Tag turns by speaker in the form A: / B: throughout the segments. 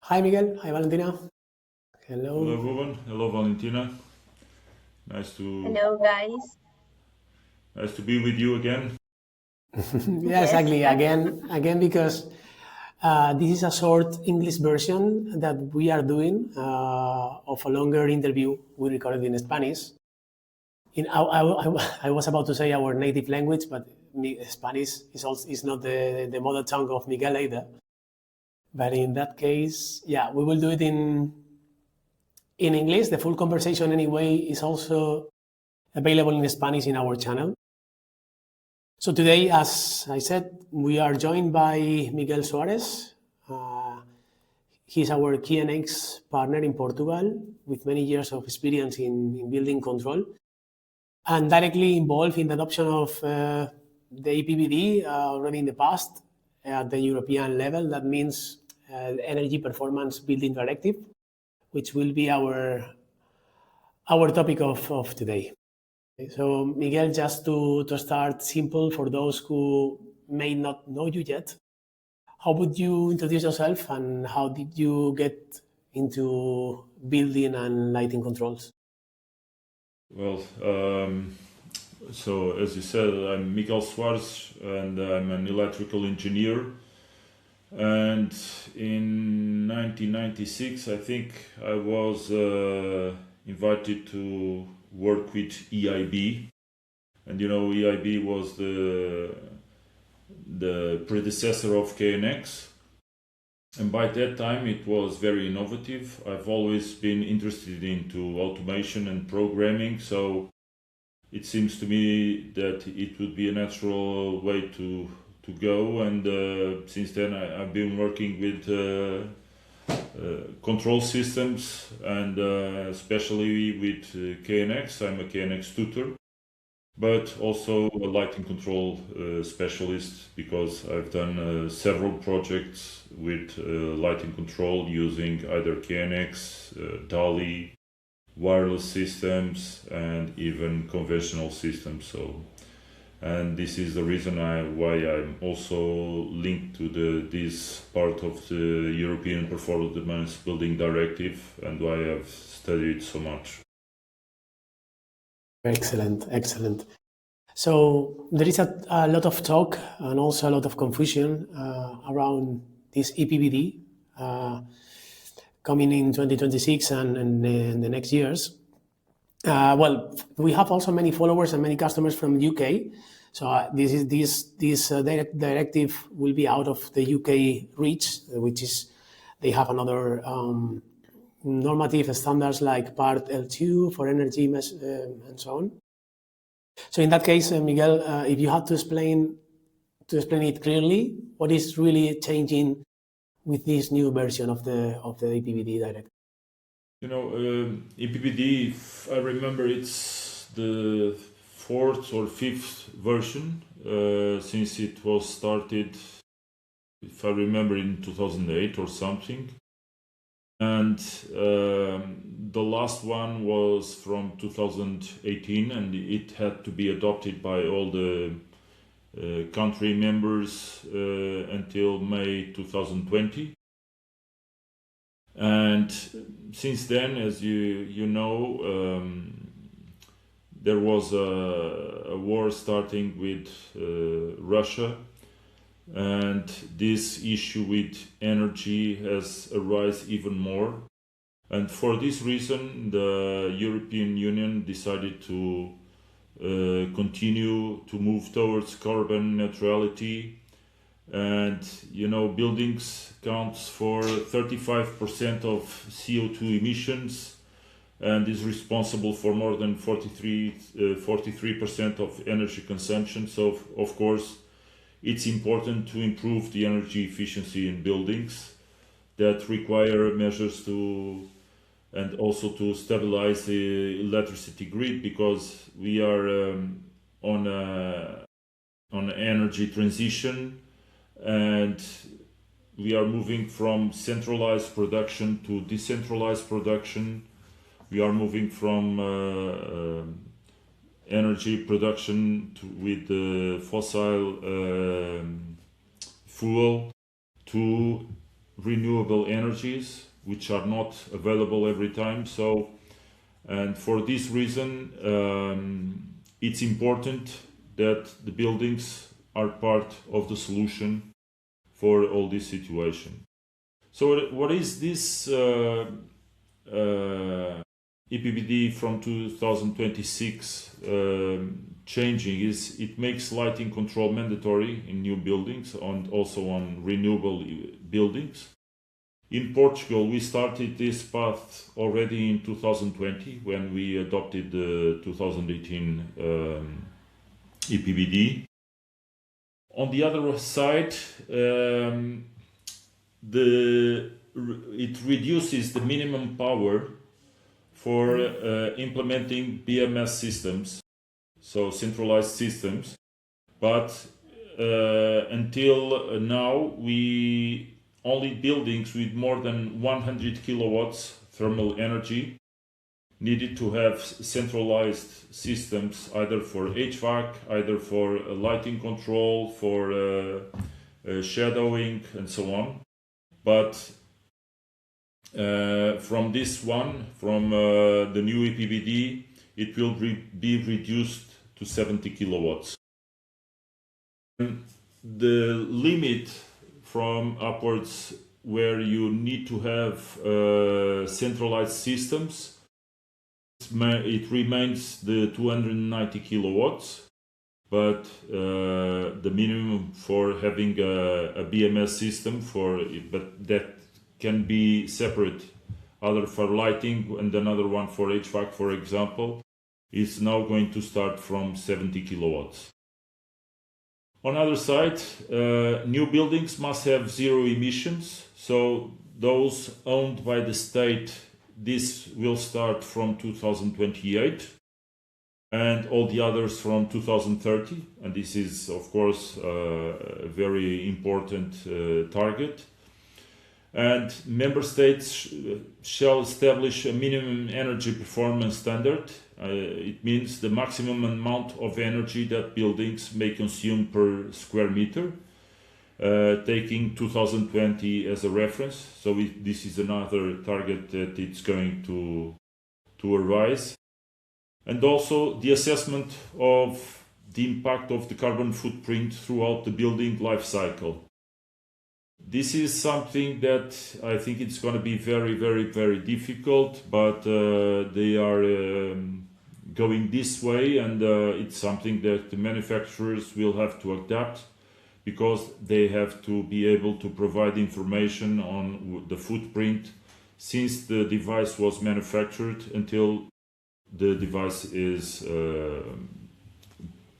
A: Hi, Miguel. Hi, Valentina.
B: Hello,
A: Hello.
B: everyone. Hello, Valentina. Nice to
C: Hello, guys.
B: nice to be with you again.
A: Yeah,
C: Yes.
A: exactly. Again, because this is a short English version that we are doing of a longer interview we recorded in Spanish. I was about to say our native language, but Spanish is not the mother tongue of Miguel either. But in that case, yeah, we will do it in English. The full conversation, anyway, is also available in Spanish in our channel. So today, as I said, we are joined by Miguel Soares. He's our KNX partner in Portugal with many years of experience in building control and directly involved in the adoption of the EPBD already in the past at the European level. That means Energy Performance Building Directive, which will be our topic of today. So, Miguel, just to start simple for those who may not know you yet, how would you introduce yourself and how did you get into building and lighting controls?
B: Well, so as you said, I'm Miguel Soares, and I'm an electrical engineer. And in 1996, I think I was invited to work with EIB, and EIB was the predecessor of KNX. And by that time, it was very innovative. I've always been interested into automation and programming, so it seems to me that it would be a natural way to go. And since then, I've been working with control systems and especially with KNX. I'm a KNX tutor, but also a lighting control specialist because I've done several projects with lighting control using either KNX, DALI, wireless systems, and even conventional systems. And this is the reason why I'm also linked to this part of the European Performance Building Directive and why I've studied so much.
A: Excellent, excellent. So there is a lot of talk and also a lot of confusion around this EPBD coming in 2026 and in the next years. Well, we have also many followers and many customers from UK. So this directive will be out of the UK reach, which is they have another normative standards like Part L2 for energy and so on. So in that case, Miguel, if you had to explain it clearly, what is really changing with this new version of the EPBD directive?
B: EPBD, if I remember, it's the fourth or fifth version since it was started, if I remember, in 2008 or something. And the last one was from 2018, and it had to be adopted by all the country members until May 2020. And since then, as you know, there was a war starting with Russia, and this issue with energy has arisen even more. And for this reason, the European Union decided to continue to move towards carbon neutrality. And buildings counts for 35% of CO2 emissions and is responsible for more than 43% of energy consumption. So of course it's important to improve the energy efficiency in buildings that require measures and also to stabilize the electricity grid, because we are on an energy transition, and we are moving from centralized production to decentralized production. We are moving from energy production with fossil fuel to renewable energies, which are not available every time. So, and for this reason, it's important that the buildings are part of the solution for all this situation. So what is this EPBD from 2026 changing is it makes lighting control mandatory in new buildings and also on renewable buildings. In Portugal, we started this path already in 2020 when we adopted the 2018 EPBD. On the other side, it reduces the minimum power for implementing BMS systems, so centralized systems. But until now, only buildings with more than 100 kilowatts thermal energy needed to have centralized systems, either for HVAC, either for lighting control, for shadowing, and so on. But from this one, from the new EPBD, it will be reduced to 70 kilowatts. The limit from upwards where you need to have centralized systems, it remains the 290 kilowatts, but the minimum for having a BMS system but that can be separate, either for lighting and another one for HVAC, for example, is now going to start from 70 kilowatts. On the other side, new buildings must have zero emissions. So those owned by the state, this will start from 2028, and all the others from 2030. And this is, of course, a very important target. And member states shall establish a minimum energy performance standard. It means the maximum amount of energy that buildings may consume per square meter, taking 2020 as a reference. So this is another target that it's going to arise. And also the assessment of the impact of the carbon footprint throughout the building life cycle. This is something that I think it's going to be very, very, very difficult, but they are going this way, and it's something that the manufacturers will have to adapt, because they have to be able to provide information on the footprint since the device was manufactured until the device is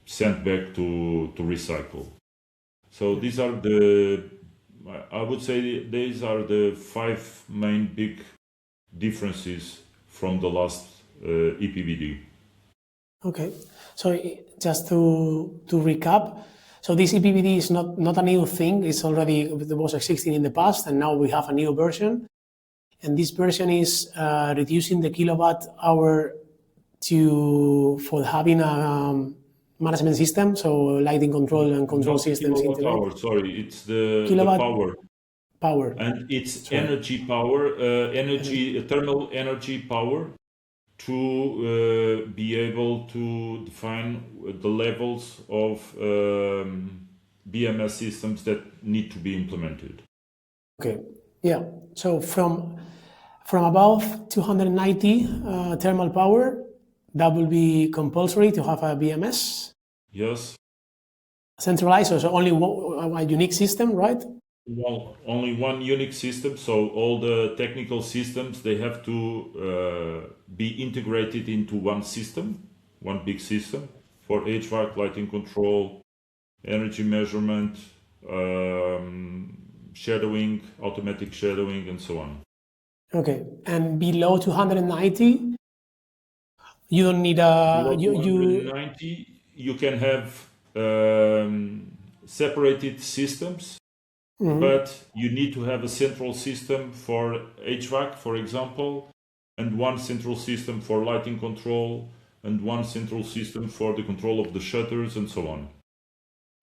B: sent back to recycle. So these are I would say these are the 5 main big differences from the last EPBD.
A: Okay, so just to recap, so this EPBD is not a new thing. It was existing in the past, and now we have a new version. And this version is reducing the kilowatt hour for having a management system, so lighting control and control systems.
B: Sorry, it's the power. And it's energy power, thermal energy power, to be able to define the levels of BMS systems that need to be implemented.
A: Okay, yeah. So from above 290 thermal power, that will be compulsory to have a BMS.
B: Yes.
A: Centralized, so only a unique system, right?
B: Well, only one unique system. So all the technical systems, they have to be integrated into one system, one big system for HVAC, lighting control, energy measurement, shadowing, automatic shadowing, and so on.
A: Okay, and below 290, you don't need a...
B: Below 290, you can have separated systems. Mm-hmm. But you need to have a central system for HVAC, for example, and one central system for lighting control, and one central system for the control of the shutters, and so on.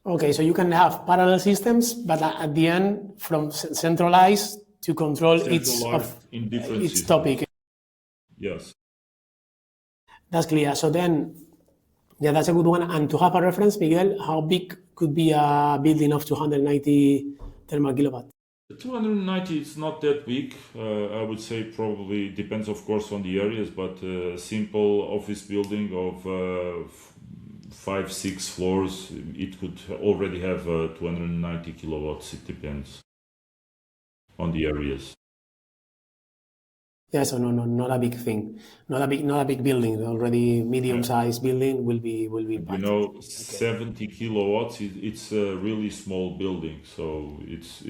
A: Okay, so you can have parallel systems, but at the end, from centralized to control
B: centralized in different
A: its
B: systems.
A: topic.
B: Yes.
A: That's clear. So then, yeah, that's a good one. And to have a reference, Miguel, how big could be a building of 290 thermal kilowatt?
B: 290 is not that big. I would say probably depends, of course, on the areas, but a simple office building of 5-6 floors, it could already have 290 kilowatts. It depends on the areas.
A: Yeah, so no, not a big thing, not a big building. Already medium-sized building will be impacted.
B: 70 kilowatts. It's a really small building, so it's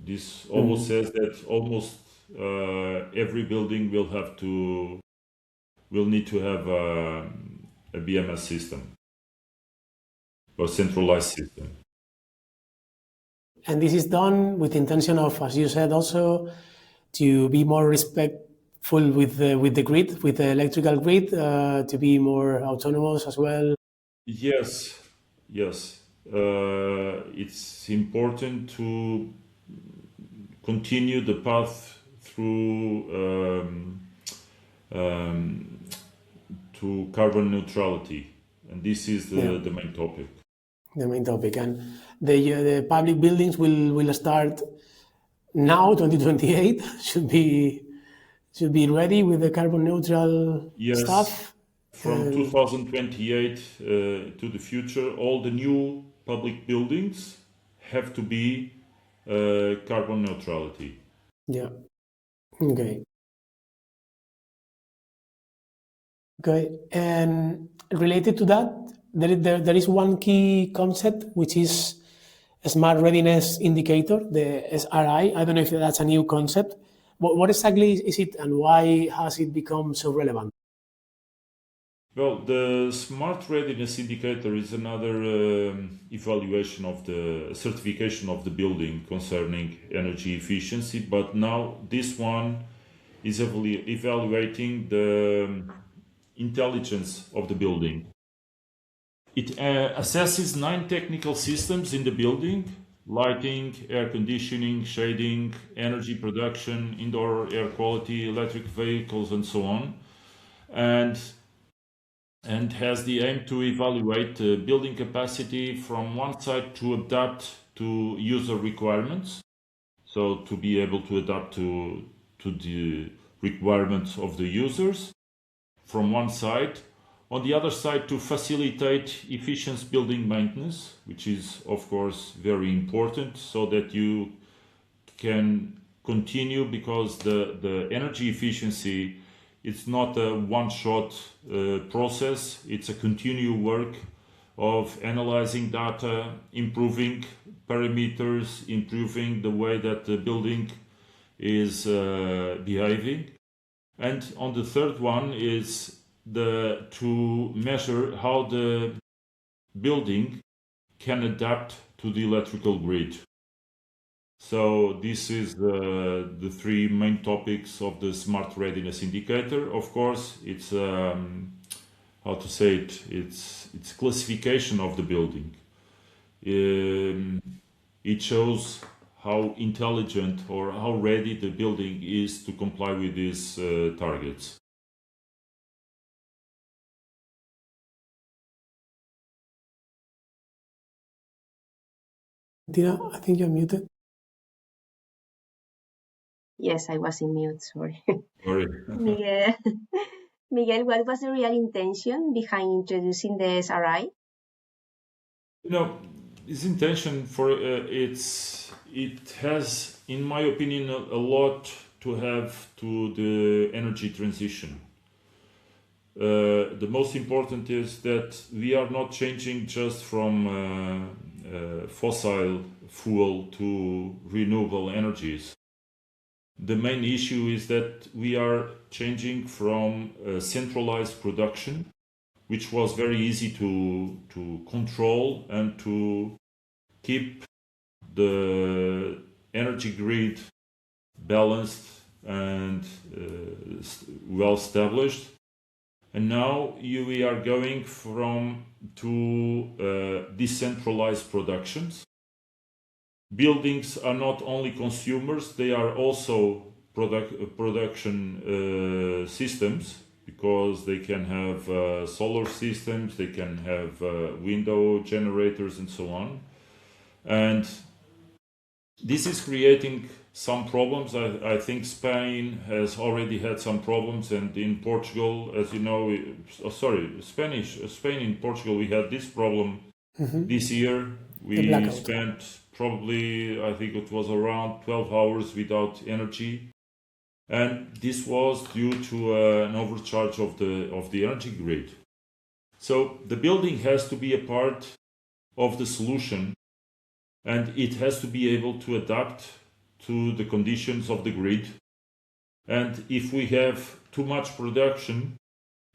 B: this almost says that almost every building will need to have a BMS system or centralized system.
A: And this is done with intention of, as you said, also to be more respectful with the grid, with the electrical grid, to be more autonomous as well.
B: Yes. It's important to continue the path through to carbon neutrality, and this is the main topic.
A: The main topic, and the public buildings will start now, 2028. should be ready with the carbon neutral stuff.
B: From 2028 to the future, all the new public buildings have to be carbon neutrality.
A: Yeah. Okay. And related to that, there is one key concept, which is a Smart Readiness Indicator, the SRI. I don't know if that's a new concept. What exactly is it, and why has it become so relevant?
B: Well, the Smart Readiness Indicator is another evaluation of the certification of the building concerning energy efficiency, but now this one is evaluating the intelligence of the building. It assesses 9 technical systems in the building: lighting, air conditioning, shading, energy production, indoor air quality, electric vehicles, and so on, and has the aim to evaluate building capacity from one side to adapt to user requirements, so to be able to adapt to the requirements of the users from one side. On the other side, to facilitate efficient building maintenance, which is of course very important, so that you can continue, because the energy efficiency, it's not a one-shot process. It's a continual work of analyzing data, improving parameters, improving the way that the building is behaving. And on the third one is to measure how the building can adapt to the electrical grid. So this is the 3 main topics of the Smart Readiness Indicator. Of course, it's how to say it? It's classification of the building. It shows how intelligent or how ready the building is to comply with these targets.
A: Tina, I think you're muted.
C: Yes, I was in mute, sorry.
B: Sorry.
C: Miguel, what was the real intention behind introducing the SRI?
B: His intention for it has, in my opinion, a lot to have to the energy transition. The most important is that we are not changing just from fossil fuel to renewable energies. The main issue is that we are changing from centralized production, which was very easy to control and to keep the energy grid balanced and well established. And now we are going to decentralized productions, buildings are not only consumers, they are also production systems, because they can have solar systems, they can have window generators and so on. And this is creating some problems. I think Spain has already had some problems, and in Portugal, as you know, Spain in Portugal, we had this problem this year. We spent probably, I think it was around 12 hours without energy. And this was due to an overcharge of the energy grid. So the building has to be a part of the solution, and it has to be able to adapt to the conditions of the grid. And if we have too much production,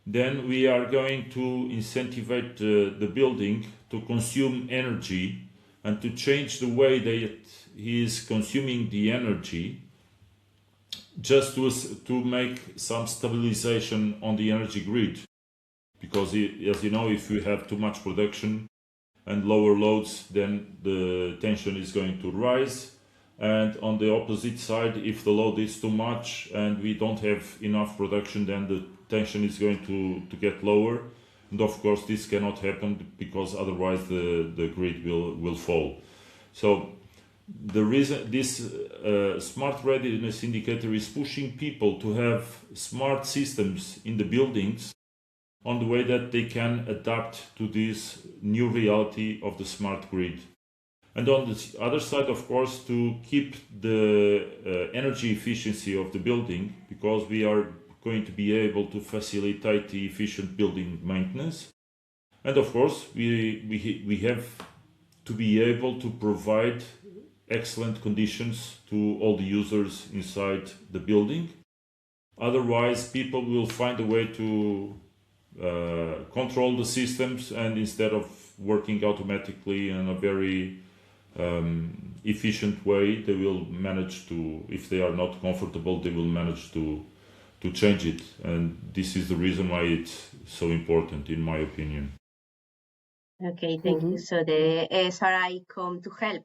B: then we are going to incentivize the building to consume energy and to change the way that he is consuming the energy, just to make some stabilization on the energy grid. Because as you know, if you have too much production and lower loads, then the tension is going to rise. And on the opposite side, if the load is too much and we don't have enough production, then the tension is going to get lower. And of course, this cannot happen, because otherwise the grid will fall. So the reason this Smart Readiness Indicator is pushing people to have smart systems in the buildings, on the way that they can adapt to this new reality of the smart grid. And on the other side, of course, to keep the energy efficiency of the building, because we are going to be able to facilitate the efficient building maintenance. And of course, we have to be able to provide excellent conditions to all the users inside the building. Otherwise, people will find a way to control the systems, and instead of working automatically in a very efficient way, they will manage to, if they are not comfortable, they will manage to change it. And this is the reason why it's so important, in my opinion.
C: Okay, thank you. So the SRI come to help.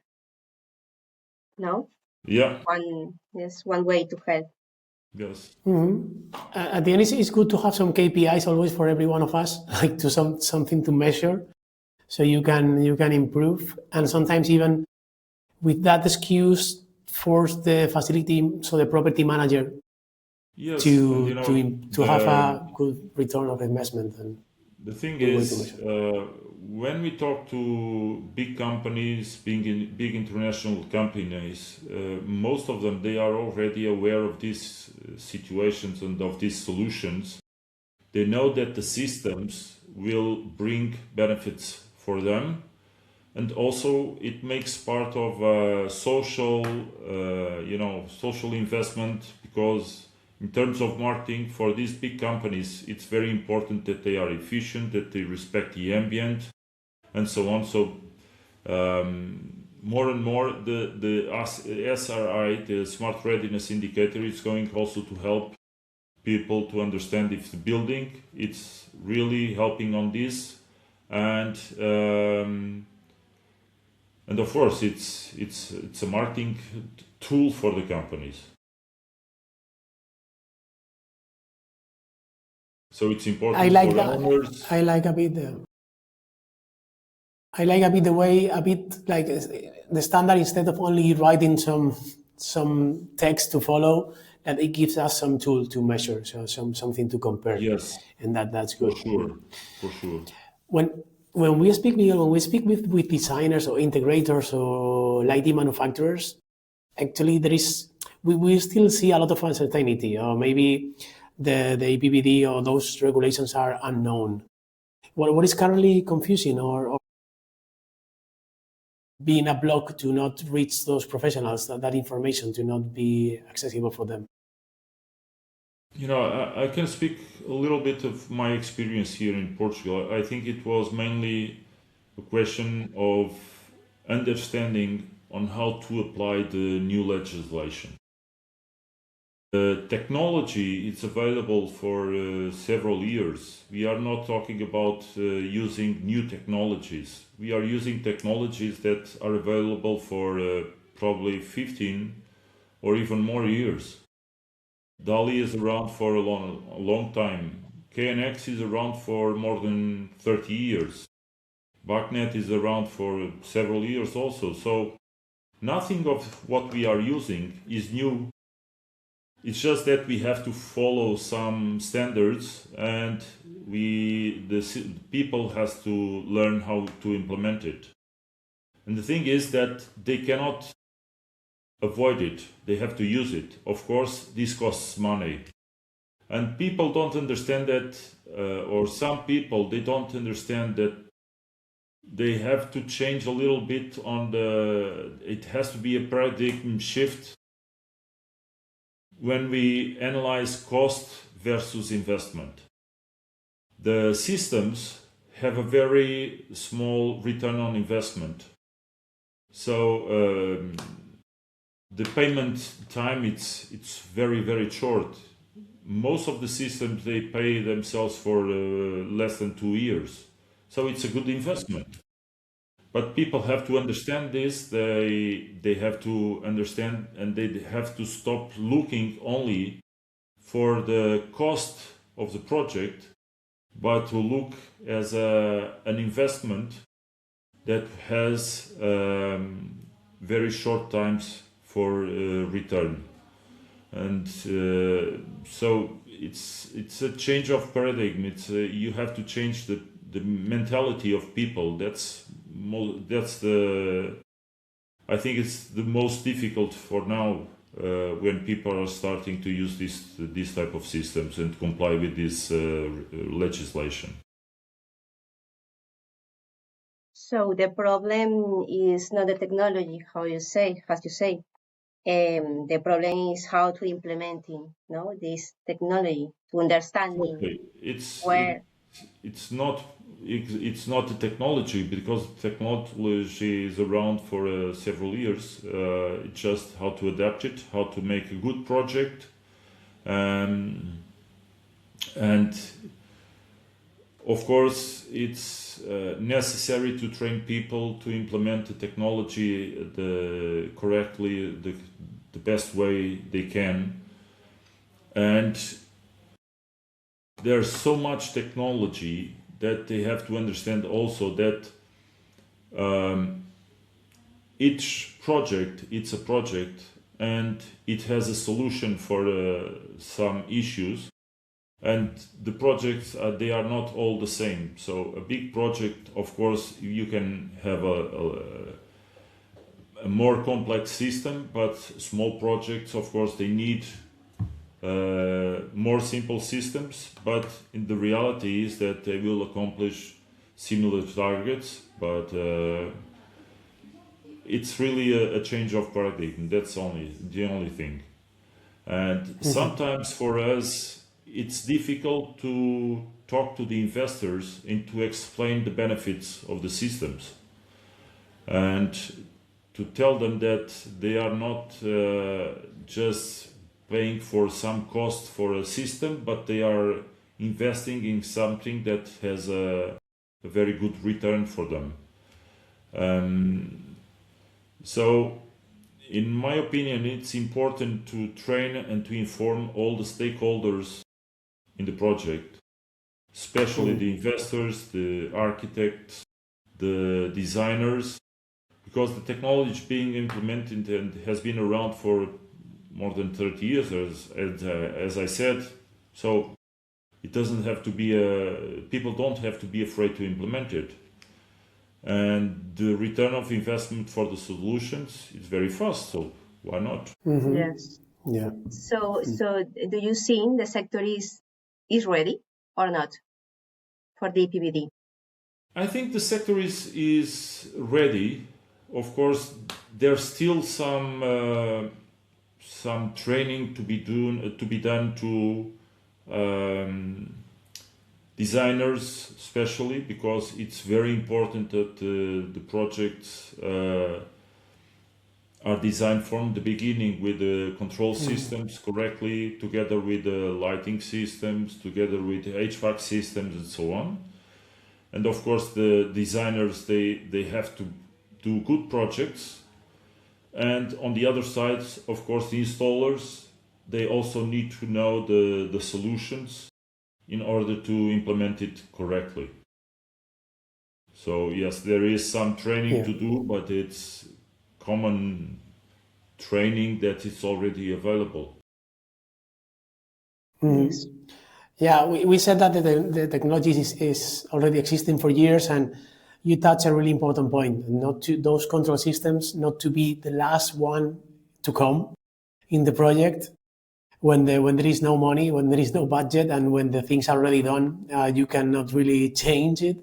C: No?
B: Yeah.
C: One way to help.
B: Yes.
A: At the end, it's good to have some KPIs always for every one of us, like to something to measure, so you can improve. And sometimes even with that excuse, force the facility, so the property manager,
B: yes,
A: to have a good return of investment. And
B: the thing is, when we talk to big companies, big international companies, most of them, they are already aware of these situations and of these solutions. They know that the systems will bring benefits for them, and also it makes part of social investment, because in terms of marketing for these big companies, it's very important that they are efficient, that they respect the ambient, and so on. So more and more, the SRI, the Smart Readiness Indicator, is going also to help people to understand if the building it's really helping on this, and of course it's a marketing tool for the companies. So it's important for owners.
A: I like a bit the way, like the standard, instead of only writing some text to follow, that it gives us some tool to measure, so something to compare.
B: Yes,
A: and that's good.
B: For sure.
A: When we speak, Miguel, with designers or integrators or lighting manufacturers, actually we still see a lot of uncertainty, or maybe the EPBD or those regulations are unknown. What is currently confusing or being a block to not reach those professionals, that information to not be accessible for them?
B: I can speak a little bit of my experience here in Portugal. I think it was mainly a question of understanding on how to apply the new legislation. The technology is available for several years. We are not talking about using new technologies. We are using technologies that are available for probably 15 or even more years. DALI is around for a long time. KNX is around for more than 30 years. BACnet is around for several years also. So nothing of what we are using is new. It's just that we have to follow some standards, and the people has to learn how to implement it. And the thing is that they cannot avoid it. They have to use it. Of course, this costs money. And people don't understand that, or some people, they don't understand that they have to change a little bit it has to be a paradigm shift when we analyze cost versus investment. The systems have a very small return on investment. So the payment time, it's very, very short. Most of the systems, they pay themselves for less than 2 years. So it's a good investment. But people have to understand this. They have to understand, and they have to stop looking only for the cost of the project, but to look as an investment that has very short times for return. And so it's a change of paradigm. You have to change the mentality of people. I think it's the most difficult for now when people are starting to use these type of systems and comply with this legislation.
C: So the problem is not the technology, as you say. The problem is how to implementing, this technology, to understanding.
B: Okay. It's not the technology, because technology is around for several years. It's just how to adapt it, how to make a good project, and of course it's necessary to train people to implement the technology correctly, the best way they can. And there's so much technology that they have to understand also that each project, it's a project, and it has a solution for some issues, and the projects they are not all the same. So a big project, of course, you can have a more complex system, but small projects, of course, they need more simple systems, but in the reality is that they will accomplish similar targets, but it's really a change of paradigm. That's the only thing. And sometimes for us it's difficult to talk to the investors and to explain the benefits of the systems, and to tell them that they are not just paying for some cost for a system, but they are investing in something that has a very good return for them. So in my opinion, it's important to train and to inform all the stakeholders in the project, especially the investors, the architects, the designers, because the technology is being implemented and has been around for more than 30 years, as I said. So it doesn't have to be people don't have to be afraid to implement it. And the return of investment for the solutions is very fast, so why not?
C: Yes.
A: Yeah.
C: So do you think the sector is ready or not for the EPBD?
B: I think the sector is ready. Of course, there's still some training to be done to designers, especially because it's very important that the projects are designed from the beginning with the control systems correctly, together with the lighting systems, together with the HVAC systems, and so on. And of course, the designers they have to do good projects, And on the other side, of course, the installers, they also need to know the solutions in order to implement it correctly. So yes, there is some training to do, but it's common training that is already available.
C: Yes.
A: Yeah, we said that the technology is already existing for years, and you touch a really important point. Not to those control systems, not to be the last one to come in the project when there is no money, when there is no budget, and when the things are already done, you cannot really change it.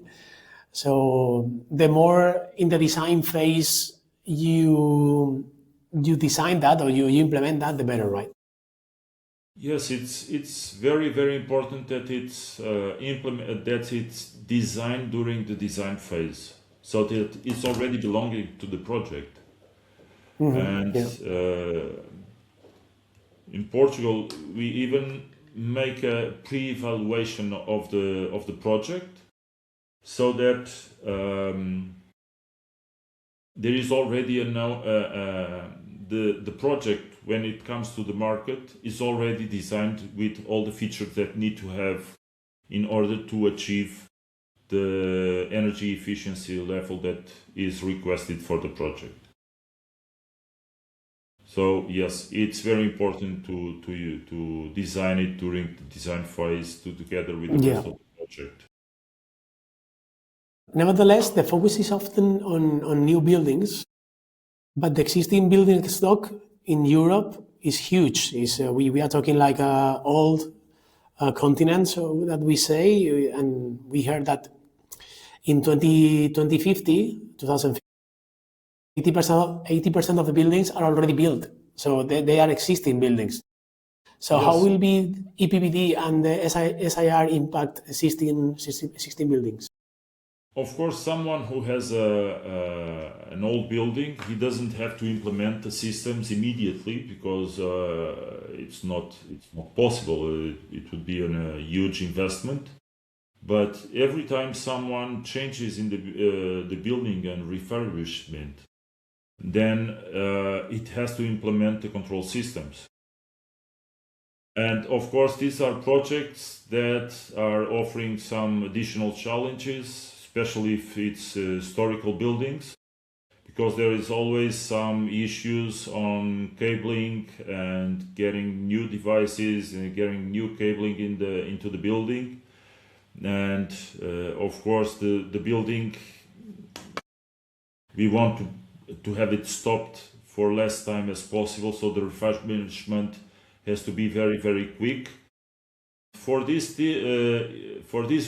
A: So the more in the design phase you design that or you implement that, the better, right?
B: Yes, it's very, very important that it's that it's designed during the design phase, so that it's already belonging to the project. And in Portugal, we even make a pre-evaluation of the project, so that there is already the project, when it comes to the market, is already designed with all the features that need to have in order to achieve the energy efficiency level that is requested for the project. So yes, it's very important to design it during the design phase together with the rest of the project.
A: Nevertheless, the focus is often on new buildings, but the existing building stock in Europe is huge. We are talking like old continents that we say, and we heard that in 2050, 80% of the buildings are already built, so they are existing buildings. So yes. How will be EPBD and the SIR impact existing buildings?
B: Of course, someone who has an old building, he doesn't have to implement the systems immediately, because it's not possible. It would be a huge investment. But every time someone changes in the building and refurbishment, then it has to implement the control systems. And of course, these are projects that are offering some additional challenges, especially if it's historical buildings, because there is always some issues on cabling and getting new devices and getting new cabling into the building. And of course, the building, we want to have it stopped for less time as possible, so the refurbishment has to be very, very quick. For this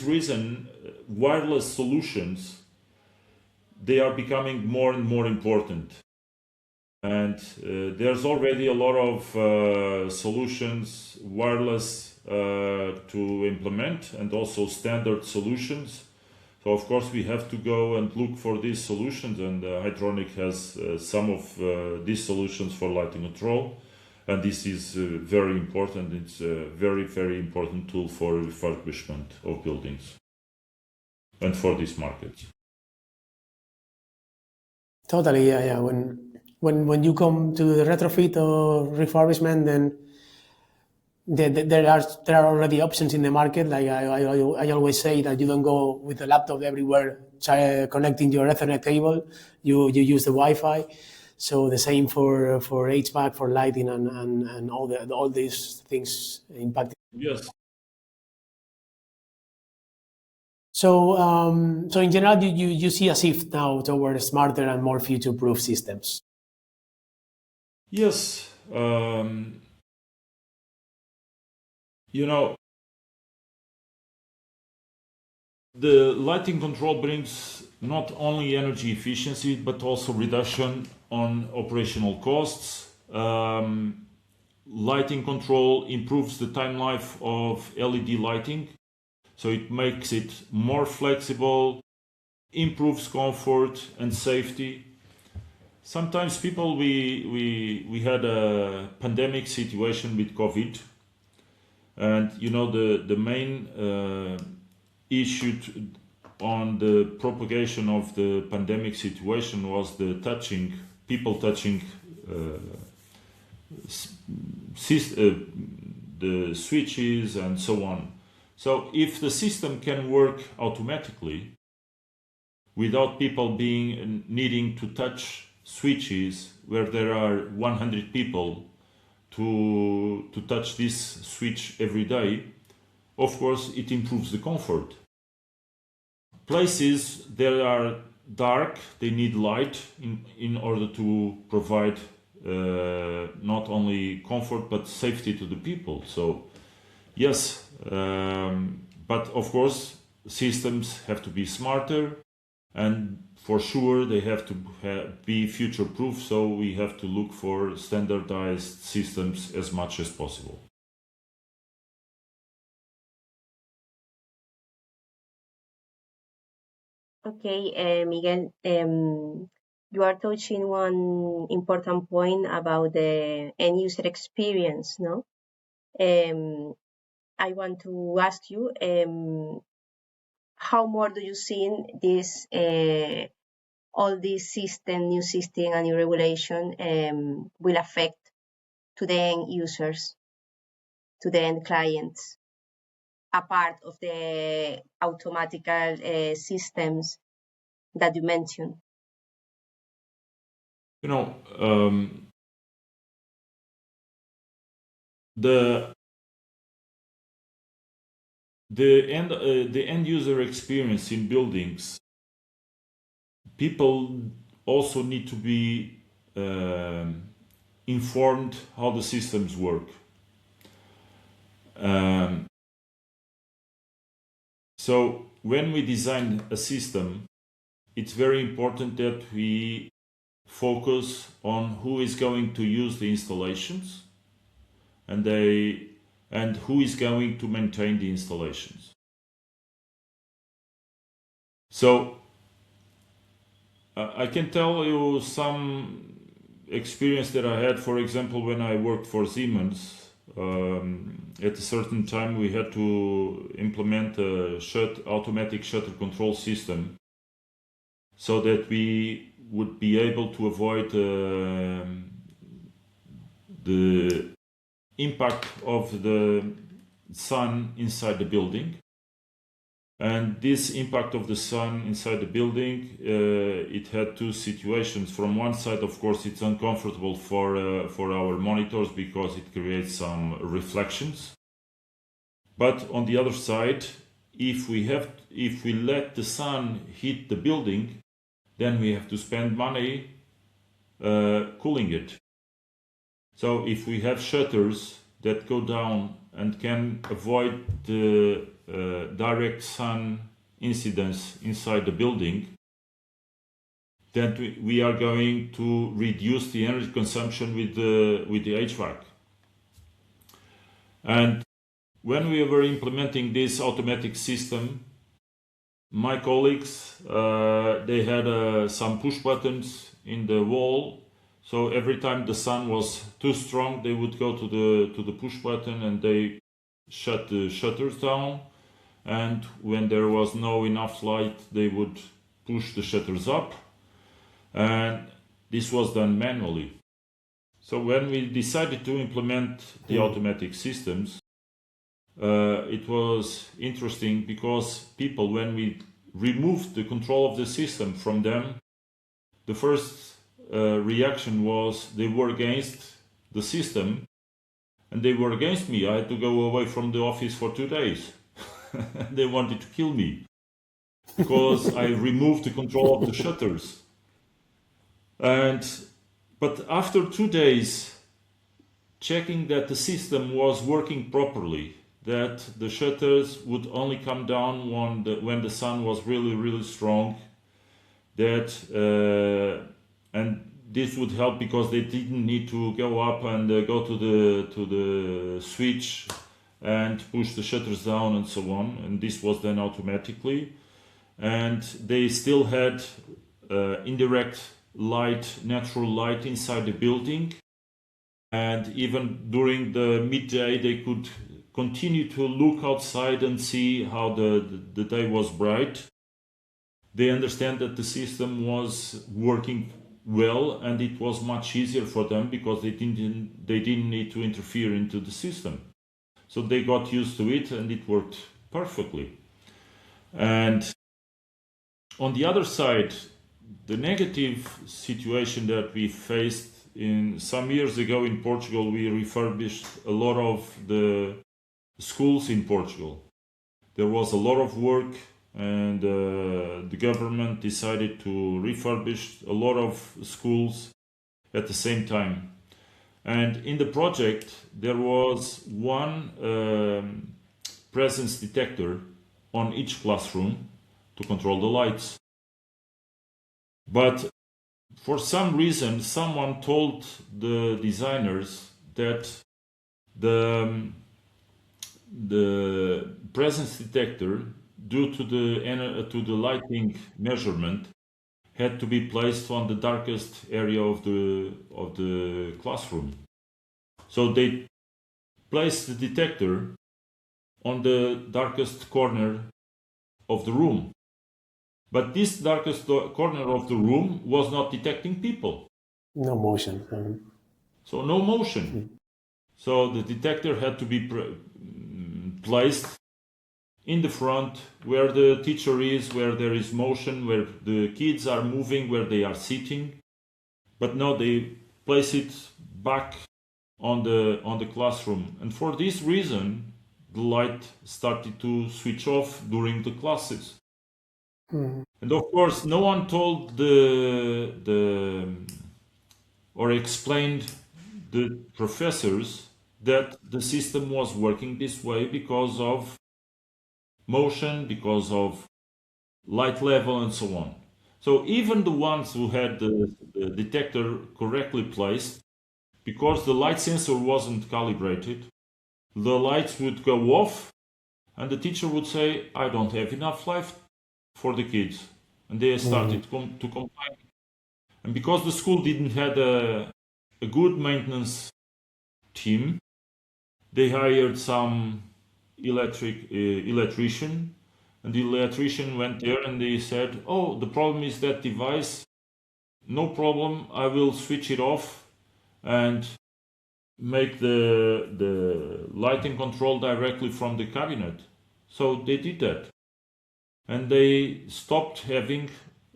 B: reason, wireless solutions, they are becoming more and more important. And there's already a lot of solutions, wireless, to implement, and also standard solutions. So of course we have to go and look for these solutions, and Hydronic has some of these solutions for lighting control. And this is very important. It's a very, very important tool for refurbishment of buildings and for this market.
A: Totally, yeah. When you come to the retrofit or refurbishment, then there are already options in the market. Like I always say that you don't go with the laptop everywhere connecting your Ethernet cable. You use the Wi-Fi. So the same for HVAC, for lighting, and all these things impacting.
B: Yes.
A: So in general, you see a shift now toward smarter and more future-proof systems.
B: Yes. The lighting control brings not only energy efficiency, but also reduction on operational costs. Lighting control improves the time life of LED lighting, so it makes it more flexible, improves comfort and safety. Sometimes people, we had a pandemic situation with COVID, and the main issue on the propagation of the pandemic situation was the people touching the switches and so on. So if the system can work automatically without people needing to touch switches where there are 100 people to touch this switch every day, of course it improves the comfort. Places that are dark, they need light in order to provide not only comfort but safety to the people. So yes, but of course systems have to be smarter, and for sure they have to be future proof, so we have to look for standardized systems as much as possible.
C: Okay, Miguel, you are touching one important point about the end user experience, no? I want to ask you, how more do you see this, all this new system and new regulation will affect to the end users, to the end clients, apart of the automatical systems that you mentioned?
B: You know, the end user experience in buildings, people also need to be informed how the systems work. So when we design a system, it's very important that we focus on who is going to use the installations and who is going to maintain the installations. So I can tell you some experience that I had, for example, when I worked for Siemens. At a certain time we had to implement a automatic shutter control system so that we would be able to avoid the impact of the sun inside the building. And this impact of the sun inside the building, it had two situations. From one side, of course, it's uncomfortable for our monitors because it creates some reflections. But on the other side, if we let the sun hit the building, then we have to spend money cooling it. So if we have shutters that go down and can avoid the direct sun incidence inside the building, then we are going to reduce the energy consumption with the HVAC. And when we were implementing this automatic system, my colleagues, they had some push buttons in the wall. So every time the sun was too strong, they would go to the push button and they shut the shutters down. And when there was no enough light, they would push the shutters up. And this was done manually. So when we decided to implement the automatic systems, it was interesting because people, when we removed the control of the system from them, the first reaction was they were against the system and they were against me. I had to go away from the office for 2 days. They wanted to kill me because I removed the control of the shutters. But after 2 days, checking that the system was working properly, that the shutters would only come down when the sun was really, really strong, and this would help because they didn't need to go up and go to the switch and push the shutters down and so on, and this was done automatically. And they still had indirect light, natural light inside the building, and even during the midday they could continue to look outside and see how the day was bright. They understand that the system was working well, and it was much easier for them because they didn't need to interfere into the system. So they got used to it, and it worked perfectly. And on the other side, the negative situation that we faced in some years ago in Portugal, we refurbished a lot of the schools in Portugal. There was a lot of work, and the government decided to refurbish a lot of schools at the same time. And in the project, there was one presence detector on each classroom to control the lights. But for some reason, someone told the designers that the presence detector, due to the lighting measurement, had to be placed on the darkest area of the classroom. So they placed the detector on the darkest corner of the room. But this darkest corner of the room was not detecting people.
A: No motion.
B: So no motion. So the detector had to be placed in the front, where the teacher is, where there is motion, where the kids are moving, where they are sitting. But no, they place it back on the classroom. And for this reason, the light started to switch off during the classes. And of course, no one told or explained the professors that the system was working this way because of motion, because of light level, and so on. So even the ones who had the detector correctly placed, because the light sensor wasn't calibrated, the lights would go off, and the teacher would say, I don't have enough light for the kids. And they started to complain. And because the school didn't have a good maintenance team, they hired some electrician, and the electrician went there and they said, oh, the problem is that device. No problem, I will switch it off and make the lighting control directly from the cabinet. So they did that. And they stopped having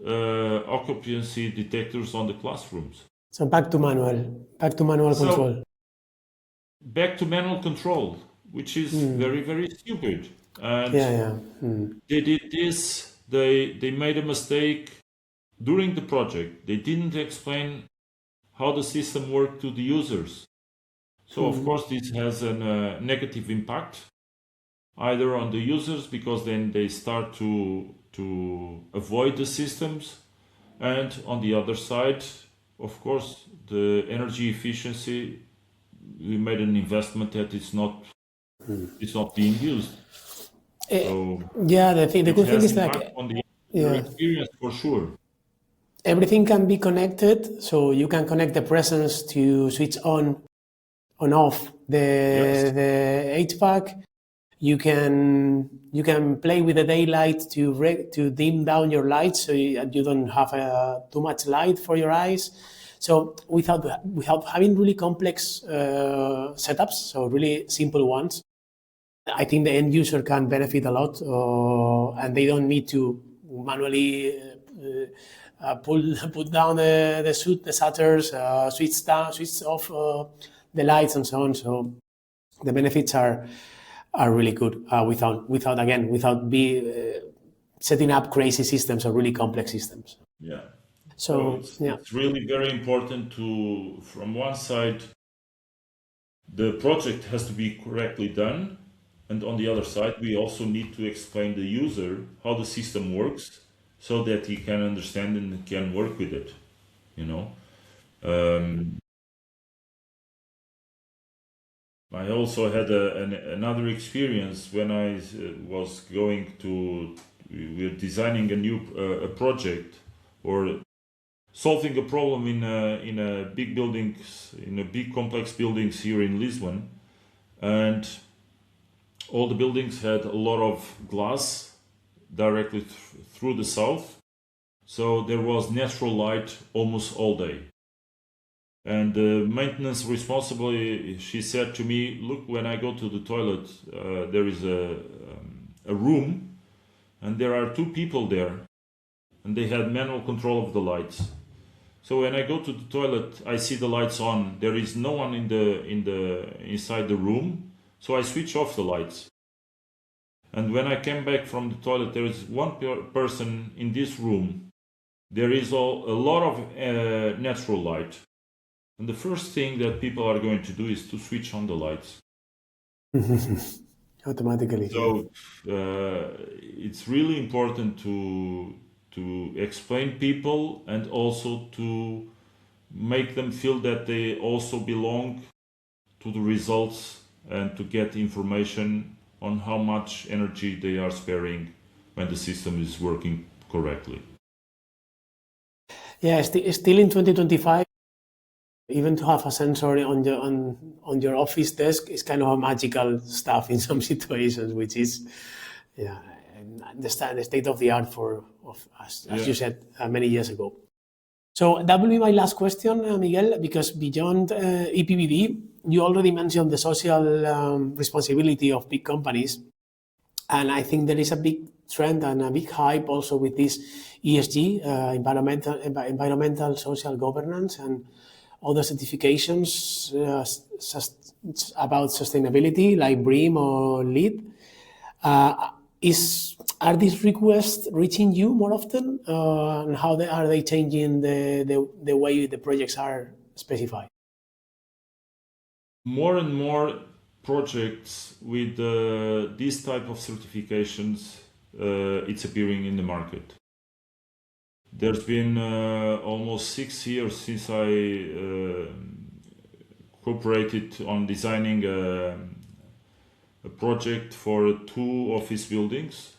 B: occupancy detectors on the classrooms.
A: So back to manual control.
B: Back to manual control, which is very, very stupid. And they did this, they made a mistake during the project. They didn't explain how the system worked to the users. So of course this has a negative impact, either on the users, because then they start to avoid the systems, and on the other side, of course, the energy efficiency, we made an investment that it's not being used. So
A: the good thing is
B: that on the experience for sure.
A: Everything can be connected, so you can connect the presence to switch on off the HVAC. You can play with the daylight to dim down your lights, so you don't have too much light for your eyes. So without having really complex setups, so really simple ones, I think the end user can benefit a lot, and they don't need to manually put down the shutters, switch off the lights, and so on. So the benefits are really good without setting up crazy systems or really complex systems.
B: Yeah. So it's really very important to, from one side, the project has to be correctly done, and on the other side, we also need to explain the user how the system works, so that he can understand and can work with it. I also had another experience when I was we're designing a new project, or solving a problem in a big buildings, in a big complex buildings here in Lisbon, and all the buildings had a lot of glass directly through the south, So there was natural light almost all day. And the maintenance responsible, she said to me, look, when I go to the toilet, there is a room and there are two people there and they had manual control of the lights. So when I go to the toilet, I see the lights on. There is no one inside the room, so I switch off the lights. And when I came back from the toilet, there is one person in this room. There is a lot of natural light. And the first thing that people are going to do is to switch on the lights.
A: Automatically.
B: So it's really important to explain people and also to make them feel that they also belong to the results and to get information on how much energy they are sparing when the system is working correctly.
A: Yeah, still in 2025, even to have a sensor on your office desk is kind of a magical stuff in some situations, which is the state of the art as you said many years ago. So that will be my last question, Miguel, because beyond EPBD, you already mentioned the social responsibility of big companies. And I think there is a big trend and a big hype also with this ESG, environmental, social governance, and other certifications about sustainability like BREEAM or LEED. Are these requests reaching you more often? And how are they changing the way the projects are specified?
B: More and more projects with this type of certifications, it's appearing in the market. There's been almost 6 years since I cooperated on designing a project for 2 office buildings.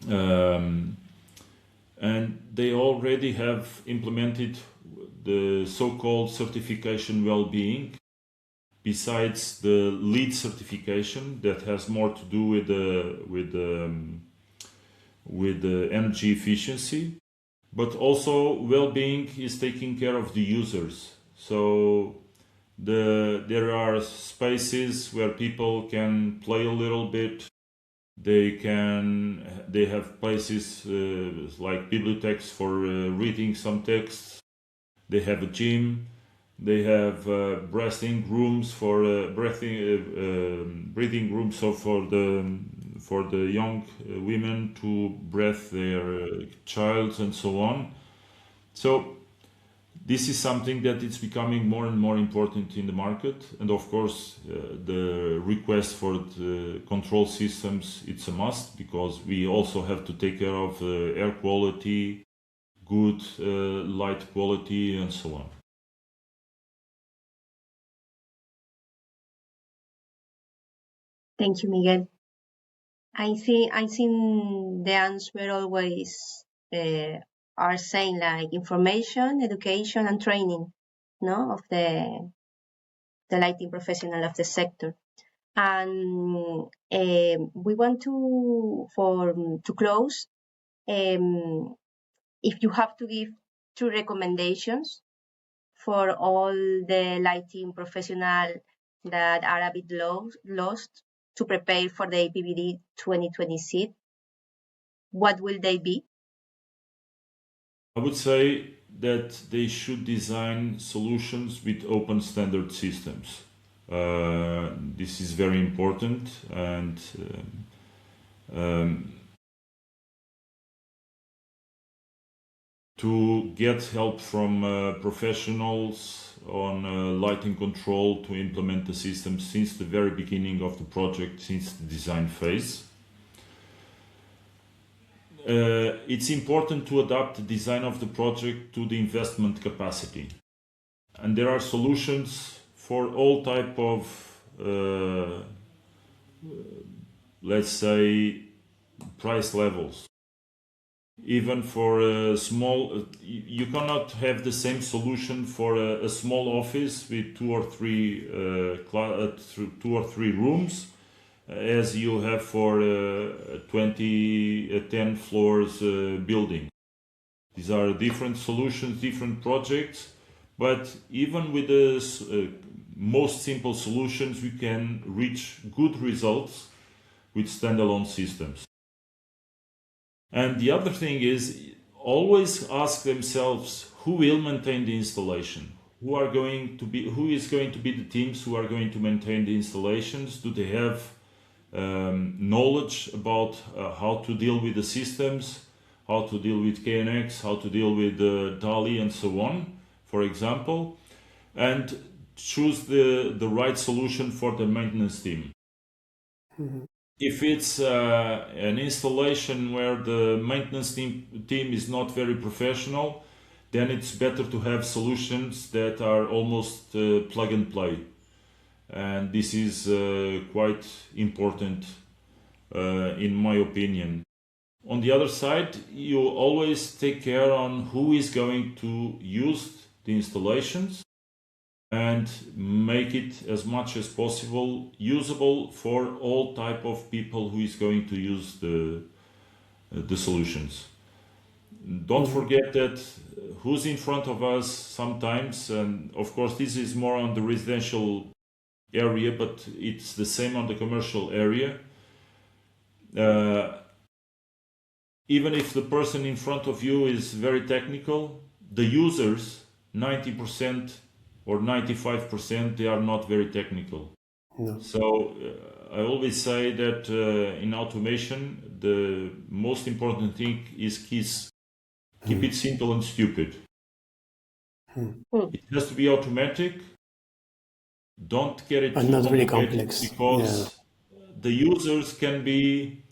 B: And they already have implemented the so-called certification well-being, besides the LEED certification that has more to do with the energy efficiency, but also well-being is taking care of the users. So there are spaces where people can play a little bit. They have places like bibliotheques for reading some texts. They have a gym. They have breathing rooms for breathing rooms so for the young women to breathe their child and so on. So this is something that is becoming more and more important in the market, and of course the request for the control systems, it's a must, because we also have to take care of air quality, good light quality, and so on.
C: Thank you, Miguel. I think the answer always are saying like information, education, and training, no, of the lighting professional of the sector. And we want to close. If you have to give 2 recommendations for all the lighting professional that are a bit lost to prepare for the EPBD 2026, what will they be?
B: I would say that they should design solutions with open standard systems. This is very important, and to get help from professionals on lighting control to implement the system since the very beginning of the project, since the design phase. It's important to adapt the design of the project to the investment capacity. And there are solutions for all type of, let's say, price levels. Even for a small, you cannot have the same solution for a small office with 2 or 3 rooms as you have for 10 floors building. These are different solutions, different projects, but even with the most simple solutions, we can reach good results with standalone systems. And the other thing is, always ask themselves who will maintain the installation. Who is going to be the teams who are going to maintain the installations? Do they have knowledge about how to deal with the systems, how to deal with KNX, how to deal with DALI and so on, for example, and choose the right solution for the maintenance team.
A: Mm-hmm.
B: If it's an installation where the maintenance team is not very professional, then it's better to have solutions that are almost plug and play. And this is quite important in my opinion. On the other side, you always take care on who is going to use the installations and make it as much as possible usable for all type of people who is going to use the solutions. Don't forget that who's in front of us sometimes, and of course this is more on the residential area, but it's the same on the commercial area. Even if the person in front of you is very technical, the users, 90% or 95%, they are not very technical.
A: No.
B: So I always say that in automation, the most important thing is keys. Keep it simple and stupid. It has to be automatic. Don't get it too
A: not really
B: complicated,
A: complex,
B: because the users can be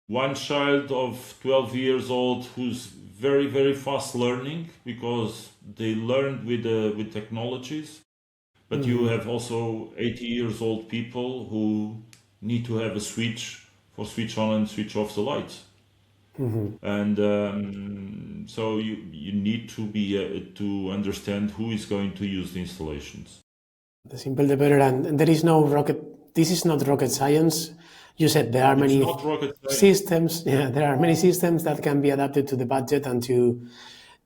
B: one child of 12 years old who's very, very fast learning because they learned with technologies. But you have also 80 years old people who need to have a switch for switch on and switch off the lights. And so you need to be to understand who is going to use the installations.
A: The simple the better, and there is no rocket. This is not rocket science. You said there are many systems. Yeah, there are many systems that can be adapted to the budget and to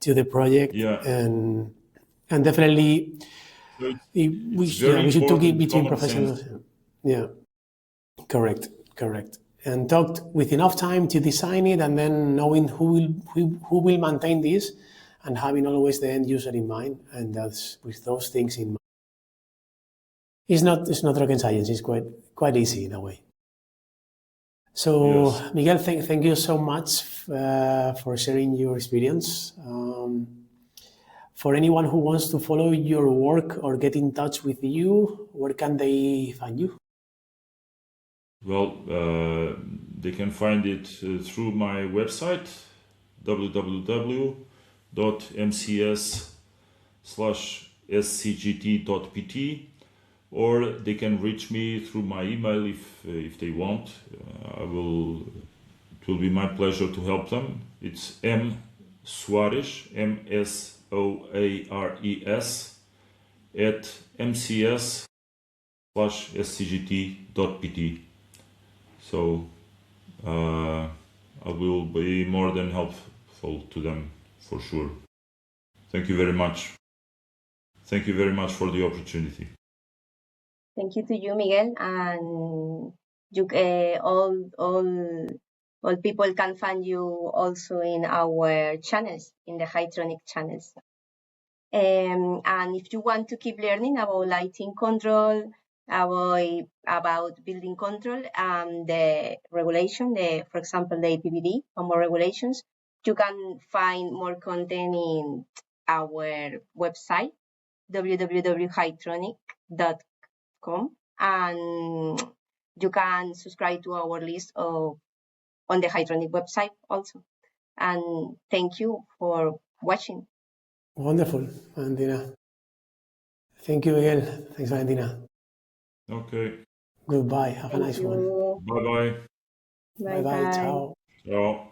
A: the project.
B: Yeah.
A: And definitely,
B: So
A: we should talk between professionals.
B: Sense.
A: Yeah, correct. And talked with enough time to design it, and then knowing who will maintain this, and having always the end user in mind, and that's with those things in mind. It's not rocket science. It's quite easy in a way. So yes. Miguel, thank you so much for sharing your experience. For anyone who wants to follow your work or get in touch with you, where can they find you?
B: Well, they can find it through my website, www.mcs/scgt.pt, or they can reach me through my email if they want. It will be my pleasure to help them. It's Soares, MSOARES @mcs/scgt.pt. So I will be more than helpful to them for sure. Thank you very much. Thank you very much for the opportunity.
C: Thank you to you, Miguel, and you all people can find you also in our channels, in the Hytronic channels. And if you want to keep learning about lighting control, about building control and the regulation, for example, the EPBD or more regulations, you can find more content in our website, www.hytronic.com, and you can subscribe to our list on the Hytronic website also. And thank you for watching.
A: Wonderful, Valentina. Thank you, Miguel. Thanks, Valentina.
B: Okay.
A: Goodbye. Have a nice one.
B: Bye-bye.
A: Bye-bye. Ciao.
B: Ciao.